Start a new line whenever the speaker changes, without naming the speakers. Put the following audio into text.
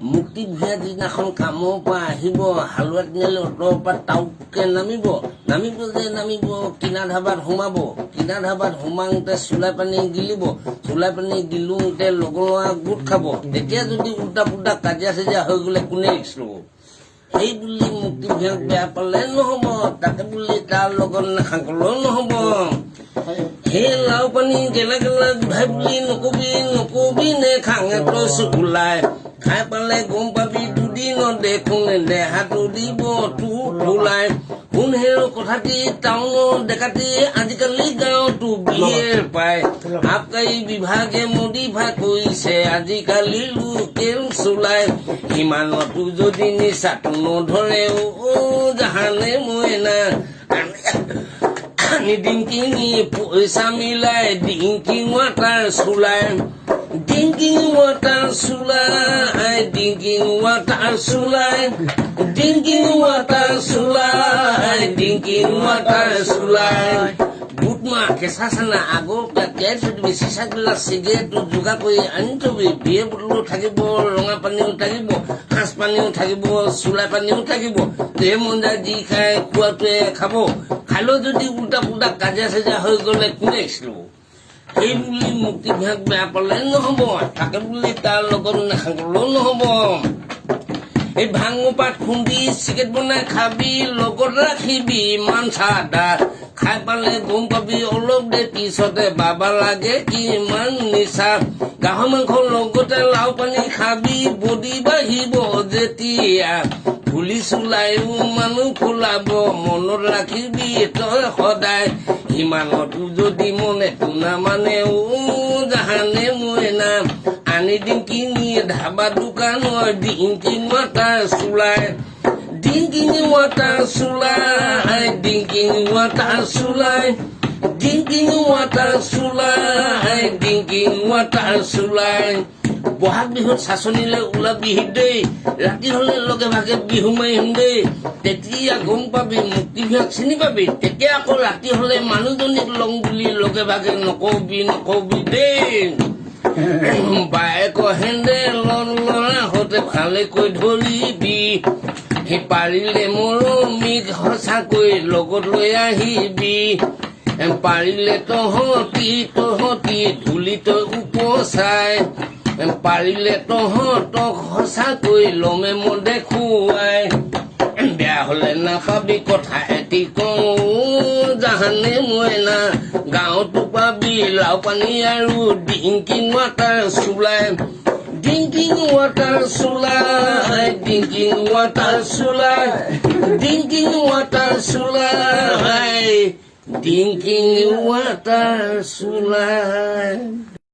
মুক্তি ভূঞা দিনাখন কামৰ পৰা আহিব হালোৱা তিনিআলি অটৰ পৰা টাউকে নামিব যে নামিব কিনা ধাবাত সোমাব কিনা ধাবাত সোমাওঁতে চুলাই পানী গিলিব চুলাই পানী গিলোতে লগৰ ল'ৰা গোট খাব তেতিয়া যদি উল্টা পুল্টা কাজিয়া চাজিয়া হৈ গ'লে কোনে ৰিক্স ল'ব সেই বুলি মুক্তি ভূঞাক বেয়া পালে নহ'ব তাকে বুলি তাৰ লগত নাখাকলেও নহ'ব সেই লাও পানী গেলা গেলা গোধাই বুলি নকবি নে খাঙে তই চকুলাই খাই পালে গম পাবি দুদিনত দেখোন দেহাটো দিব তোলাই কোন হেৰ কথাটি টাউনৰ ডেকাটি আজিকালি গাঁৱতো বিয়েৰ পায় আবকাৰী বিভাগে মডিফাই কৰিছে আজিকালি লোকেল চোলাই ইমানতো যদি নিচাটো নধৰে জাহানে মইনা ডিংকিং পইচা মিলাই ডিংকিং ৱাটাৰ চুলাই ডিংকিং ৱাটাৰ চুলাই ডিংকিং ৱাটাৰ চুলাই ডিংকিং ৱাটাৰ চুলাই ডিংকিং ৱাটাৰ চুলাই বুটমা কেঁচা চানা আগৰ পেকেট বেছি চাগিলা চিগাৰেটটো যোগাৰ কৰি আনি থবি বিয়ে বটলো থাকিব ৰঙা পানীও থাকিব সাঁজ পানীও থাকিব চুলাই পানীও থাকিব দেহ মন যায় যি খাই খোৱাটোৱে খাব খালেও যদি উল্টা পুল্টা কাজিয়া চাজিয়া হৈ গ'লে কোনে ল'ব সেই বুলি মুক্তি ভূঞাক বেয়া পালে নহ'ব তাকে বুলি তাৰ লগত নাখাকলেও নহ'ব এই ভাঙ পাত খুন্দি চিকেট বনাই খাবি লগত ৰাখিবি ইমান চাদা খাই পালে গম পাবি অলপ দে পিছতে বাবা লাগে কিমান নিচা গাহৰি মাংস লগতে লাও পানী খাবি বডি বাঢ়িব যেতিয়া ফুলি চুলাইও মানুহ ফুলাব মনত ৰাখিবি তই সদায় ইমানতো যদি মনেতো নামানে জাহানে মইনা আনি দিম কিনি ধাবা দোকানৰ ডিংকিং ৱাটাৰ চুলাই ডিংকিং ৱাটাৰ চুলাই ডিংকিং ৱাটাৰ চুলাই ডিংকিং ৱাটাৰ চুলাই ডিংকিং ৱাটাৰ চুলাই বহাগ বিহুত চাচনিলে ওলাবি দেই ৰাতি হলে লগে ভাগে বিহু মাৰিম দেই তেতিয়া গম পাবি মুক্তি ভূঞাক চিনি পাবি তেতিয়া আকৌ ৰাতি হলে মানুহজনীক লং বুলি লগে ভাগে নকবি দেই বাইকৰ হেণ্ডেলৰ ল'ৰাহঁতে ভালেকৈ ধৰিবি সেই পাৰিলে মৰমিক সঁচাকৈ লগত লৈ আহিবি পাৰিলে তহঁতি ধূলি তই উপচাই পাৰিলে তহঁতক সঁচাকৈ লমে মই দেখুৱাই বেয়া হলে নাপাবি কথা এটি কওঁ জাহানে মইনা গাঁৱতো পাবি লাও পানী আৰু ডিংকিং ৱাটাৰ চুলাই ডিংকিং ৱাটাৰ চুলাই ডিংকিং ৱাটাৰ চুলাই ডিংকিং ৱাটাৰ চুলাই ডিংকিং ৱাটাৰ চুলাই